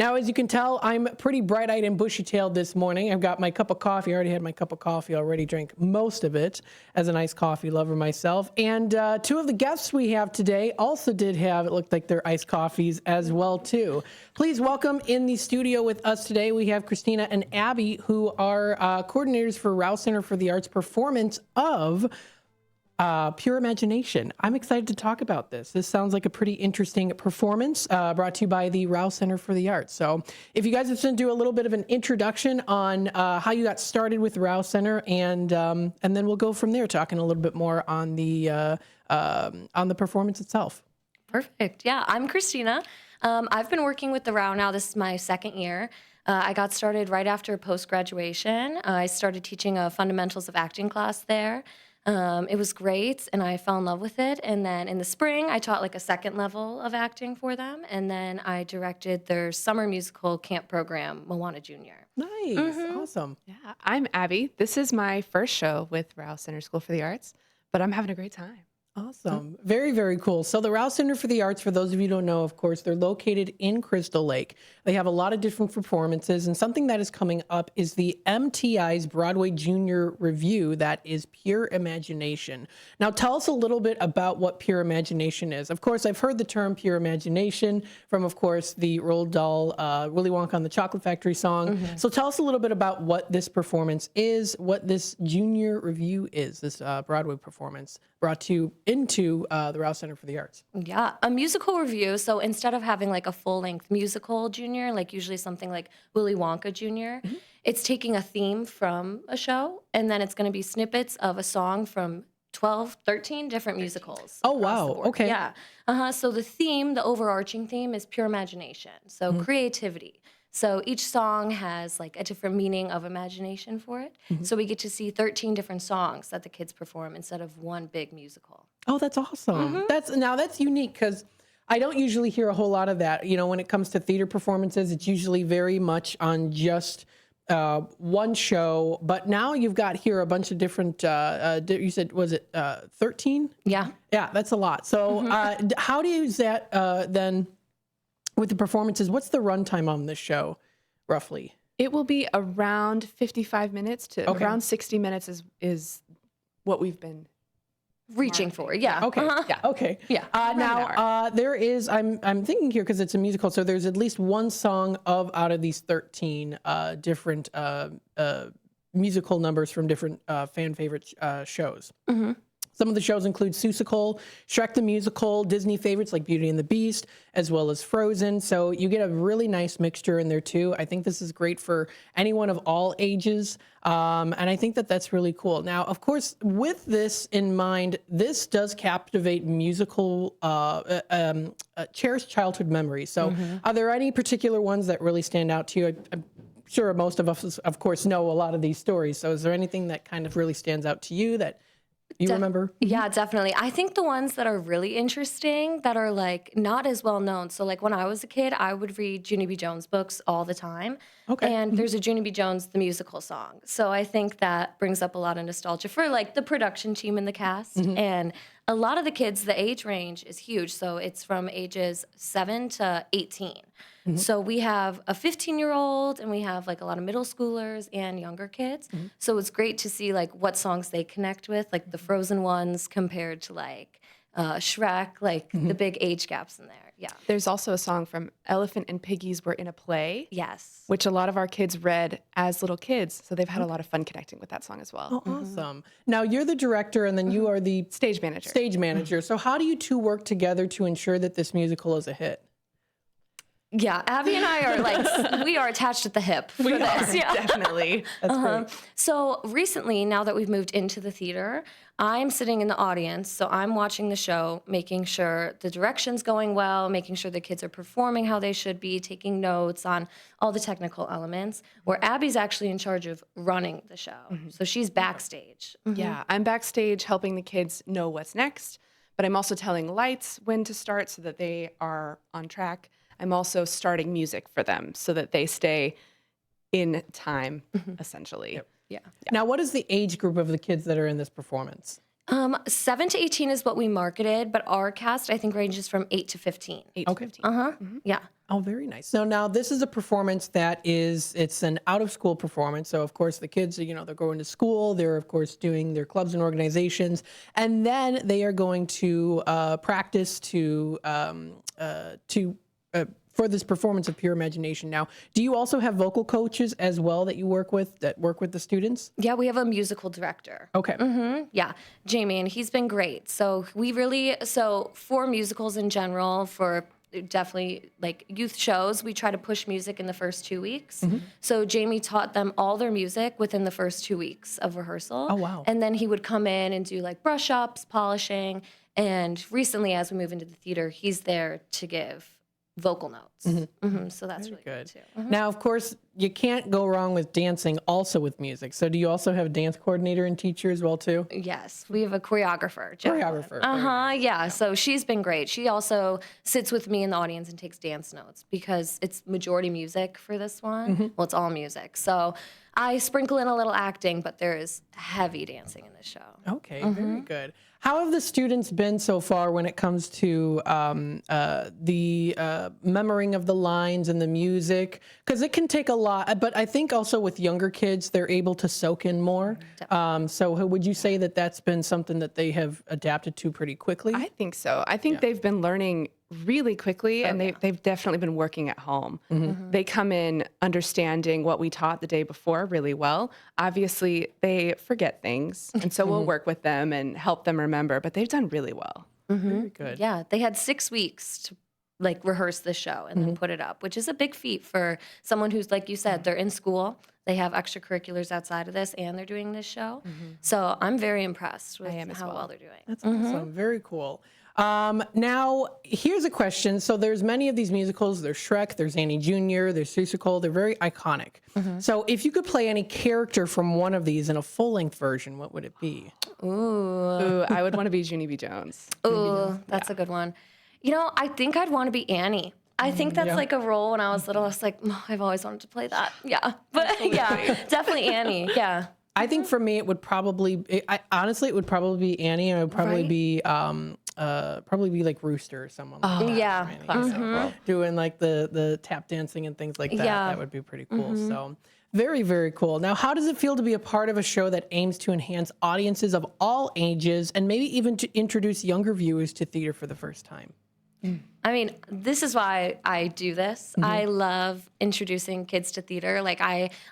Now, as you can tell, I'm pretty bright-eyed and bushy-tailed this morning. I've got my cup of coffee. I already had my cup of coffee, already drank most of it as a nice coffee lover myself. And two of the guests we have today also did have, it looked like their iced coffees as well, too. Please welcome in the studio with us today, we have Christina and Abby, who are coordinators for Raue Center for the Arts performance of Pure Imagination. I'm excited to talk about this. This sounds like a pretty interesting performance brought to you by the Raue Center for the Arts. So if you guys just want to do a little bit of an introduction on how you got started with the Raue Center, and then we'll go from there, talking a little bit more on the performance itself. Perfect. Yeah, I'm Christina. I've been working with the Raue now. This is my second year. I got started right after post-graduation. I started teaching a fundamentals of acting class there. It was great, and I fell in love with it. And then in the spring, I taught like a second level of acting for them. And then I directed their summer musical camp program, Moana Junior. Nice. Awesome. Yeah, I'm Abby. This is my first show with Raue Center School for the Arts, but I'm having a great time. Awesome. Very, very cool. So the Raue Center for the Arts, for those of you who don't know, of course, they're located in Crystal Lake. They have a lot of different performances, and something that is coming up is the MTI's Broadway Junior Review that is Pure Imagination. Now, tell us a little bit about what Pure Imagination is. Of course, I've heard the term Pure Imagination from, of course, the Roald Dahl, Willy Wonka and the Chocolate Factory song. So tell us a little bit about what this performance is, what this Junior Review is, this Broadway performance brought to you into the Raue Center for the Arts. Yeah, a musical review. So instead of having like a full-length musical junior, like usually something like Willy Wonka Junior, it's taking a theme from a show, and then it's going to be snippets of a song from 12, 13 different musicals. Oh, across wow. the board. Okay. Yeah. So the theme, the overarching theme is pure imagination. So creativity. So each song has like a different meaning of imagination for it. So we get to see 13 different songs that the kids perform instead of one big musical. Oh, that's awesome. That's unique, because I don't usually hear a whole lot of that. You know, when it comes to theater performances, it's usually very much on just one show. But now you've got here a bunch of different, you said, was it 13? Yeah. Yeah, that's a lot. So how do you use that then with the performances? What's the runtime on this show, roughly? It will be around 55 minutes to around 60 minutes is what we've been Reaching for, yeah. Okay. Yeah. Okay. Yeah. Now there is. I'm thinking here, because it's a musical. So there's at least one song out of these 13 different musical numbers from different fan favorite shows. Some of the shows include Seussical, Shrek the Musical, Disney favorites like Beauty and the Beast, as well as Frozen. So you get a really nice mixture in there too. I think this is great for anyone of all ages. And I think that that's really cool. Now, of course, with this in mind, this does captivate musical, cherished childhood memories. So are there any particular ones that really stand out to you? I'm sure most of us, of course, know a lot of these stories. So is there anything that kind of really stands out to you that you remember? Yeah, definitely. I think the ones that are really interesting that are like not as well known. So like when I was a kid, I would read Junie B. Jones books all the time. Okay. And there's a Junie B. Jones, the musical song. So I think that brings up a lot of nostalgia for like the production team and the cast. And a lot of the kids, the age range is huge. So it's from ages 7 to 18. So we have a 15-year-old, and we have like a lot of middle schoolers and younger kids. So it's great to see like what songs they connect with, like the Frozen ones compared to like Shrek, like the big age gaps in there. Yeah. There's also a song from Elephant and Piggies Were in a Play. Yes. Which a lot of our kids read as little kids. So they've had a lot of fun connecting with that song as well. Oh, awesome. Now, you're the director, and then you are the Stage manager. stage manager. So how do you two work together to ensure that this musical is a hit? Yeah, Abby and I are like, we are attached at the hip for this. Yeah. Definitely. That's great. So recently, now that we've moved into the theater, I'm sitting in the audience. So I'm watching the show, making sure the direction's going well, making sure the kids are performing how they should be, taking notes on all the technical elements, where Abby's actually in charge of running the show. So she's backstage. Yeah, I'm backstage helping the kids know what's next, but I'm also telling lights when to start so that they are on track. I'm also starting music for them so that they stay in time, essentially. Yeah. Now, what is the age group of the kids that are in this performance? 7 to 18 is what we marketed, but our cast I think ranges from 8 to 15. 8 to Okay. 15. Yeah. Oh, very nice. So now this is a performance that it's an out of school performance. So of course the kids, they're going to school. They're of course doing their clubs and organizations, and then they are going to practice for this performance of Pure Imagination. Now, do you also have vocal coaches as well that you work with the students? Yeah, we have a musical director. Okay. Yeah, Jamie, and he's been great. So for musicals in general, for definitely like youth shows, we try to push music in the first 2 weeks. So Jamie taught them all their music within the first 2 weeks of rehearsal. Oh, wow. And then he would come in and do like brush ups, polishing. And recently, as we move into the theater, he's there to give vocal notes. So that's really good too. Now, of course, you can't go wrong with dancing also with music. So do you also have a dance coordinator and teacher as well too? Yes, we have a choreographer. Jacqueline. Choreographer. Yeah. So she's been great. She also sits with me in the audience and takes dance notes because it's majority music for this one. Well, it's all music. So I sprinkle in a little acting, but there is heavy dancing in this show. Okay, very good. How have the students been so far when it comes to the memorizing of the lines and the music? Because it can take a lot, but I think also with younger kids, they're able to soak in more. So would you say that that's been something that they have adapted to pretty quickly? I think so. I think they've been learning really quickly, and they've definitely been working at home. They come in understanding what we taught the day before really well. Obviously, they forget things, and so we'll work with them and help them remember, but they've done really well. Very good. Yeah, they had 6 weeks to like rehearse the show and then put it up, which is a big feat for someone who's, like you said, they're in school, they have extracurriculars outside of this, and they're doing this show. So I'm very impressed with how well they're doing. That's awesome. Very cool. Now, here's a question. So there's many of these musicals. There's Shrek, there's Annie Jr., there's Seussical. They're very iconic. So if you could play any character from one of these in a full-length version, what would it be? Ooh, I would want to be Junie B. Jones. Ooh, that's a good one. I think I'd want to be Annie. I think that's like a role when I was little. I was like, oh, I've always wanted to play that. Yeah. But yeah, definitely Annie. Yeah. I think for me, it would probably, honestly, it would probably be Annie. And it would probably be, like Rooster or someone like that. Yeah. Doing like the tap dancing and things like that. Yeah. That would be pretty cool. So very, very cool. Now, how does it feel to be a part of a show that aims to enhance audiences of all ages and maybe even to introduce younger viewers to theater for the first time? I mean, this is why I do this. I love introducing kids to theater. Like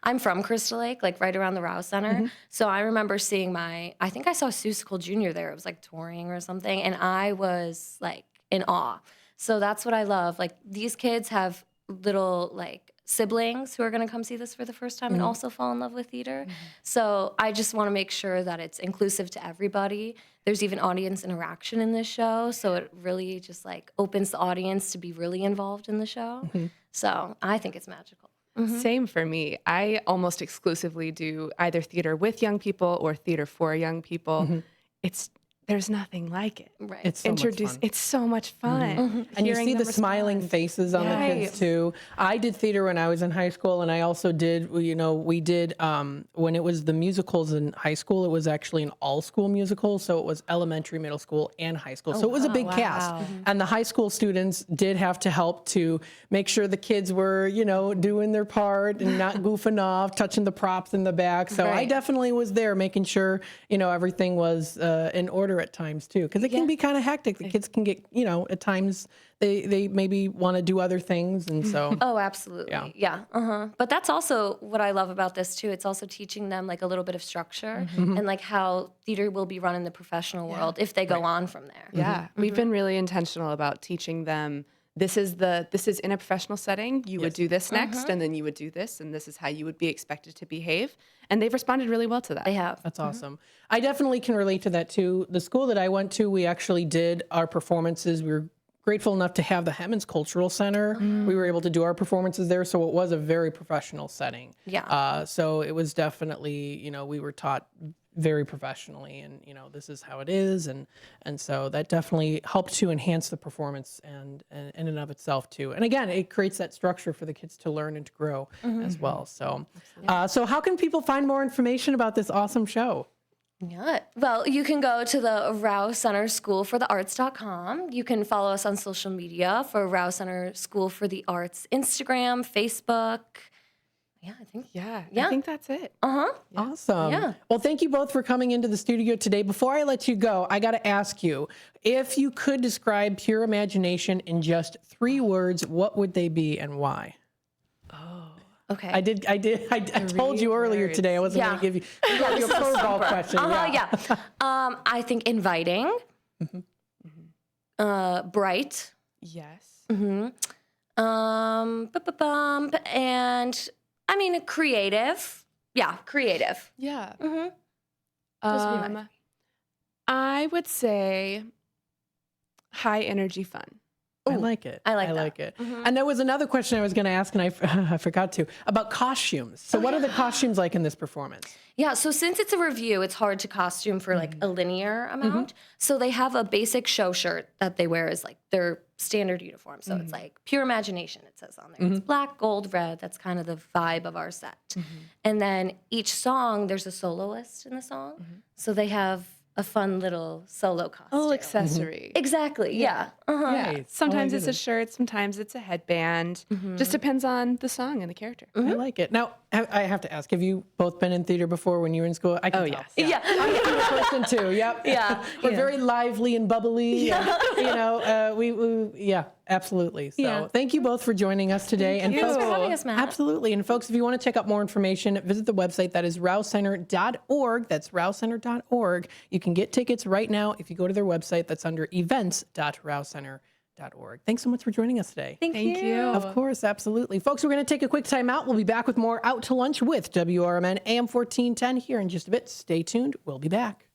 I'm from Crystal Lake, like right around the Raue Center. So I remember seeing I think I saw Seussical Jr. there. It was like touring or something. And I was like in awe. So that's what I love. Like these kids have little like siblings who are going to come see this for the first time and also fall in love with theater. So I just want to make sure that it's inclusive to everybody. There's even audience interaction in this show, so it really just like opens the audience to be really involved in the show. So I think it's magical. Same for me. I almost exclusively do either theater with young people or theater for young people. There's nothing like it. Right. It's so much fun. It's so much fun. And you Hearing see them the smiling respond. faces on the kids too. I did theater when I was in high school, and I also did, we did, when it was the musicals in high school, it was actually an all-school musical. So it was elementary, middle school, and high school. So it was a big cast. And the high school students did have to help to make sure the kids were, doing their part and not goofing off, touching the props in the back. So I definitely was there making sure, everything was in order at times too, because it can be kind of hectic. The kids can get, at times they maybe want to do other things, and so. Oh, absolutely. Yeah. But that's also what I love about this too. It's also teaching them like a little bit of structure and like how theater will be run in the professional world if they go on from there. Yeah, we've been really intentional about teaching them. This is in a professional setting. You would do this next, and then you would do this, and this is how you would be expected to behave. And they've responded really well to that. They have. That's awesome. I definitely can relate to that too. The school that I went to, we actually did our performances. We were grateful enough to have the Hemmons Cultural Center. We were able to do our performances there, so it was a very professional setting. Yeah. So it was definitely, we were taught very professionally, and this is how it is, and so that definitely helped to enhance the performance and in and of itself too. And again, it creates that structure for the kids to learn and to grow as well. So so how can people find more information about this awesome show? Yeah. Well, you can go to the Raue Center School for the Arts.com. You can follow us on social media for Raue Center School for the Arts, Instagram, Facebook. Yeah, I think. Yeah, Yeah. I think that's it. Awesome. Yeah. Well, thank you both for coming into the studio today. Before I let you go, I got to ask you, if you could describe Pure Imagination in just 3 words, what would they be and why? Okay. I told you earlier words. today I wasn't Yeah. going to give you a curveball question. Yeah. I think inviting, bright, Yes. and I mean creative. Yeah, creative. Yeah. Those would be my I would say high energy fun. I like it. I like I that. like it. And there was another question I was going to ask, and I forgot to, about costumes. So what are the costumes like in this performance? Yeah, so since it's a review, it's hard to costume for like a linear amount. So they have a basic show shirt that they wear as like their standard uniform. So it's like Pure Imagination, it says on there. It's black, gold, red. That's kind of the vibe of our set. And then each song, there's a soloist in the song. So they have a fun little solo costume. A little accessory. Exactly, yeah. Yeah. Nice. Sometimes Oh, my it's a goodness. shirt, sometimes it's a headband. Just depends on the song and the character. I like it. Now, I have to ask, have you both been in theater before when you were in school? I can tell. yes. Yeah. I'm a theater person too. Yep. Yeah. We're very lively and bubbly. And, we absolutely. So thank you both for joining us today. Thanks for having us, Matt. Absolutely. And folks, if you want to check out more information, visit the website. That is rausecenter.org. That's rausecenter.org. You can get tickets right now if you go to their website. That's under events.rausecenter.org. Thanks so much for joining us today. Thank you. Of course, absolutely. Folks, we're going to take a quick time out. We'll be back with more Out to Lunch with WRMN AM 1410 here in just a bit. Stay tuned. We'll be back.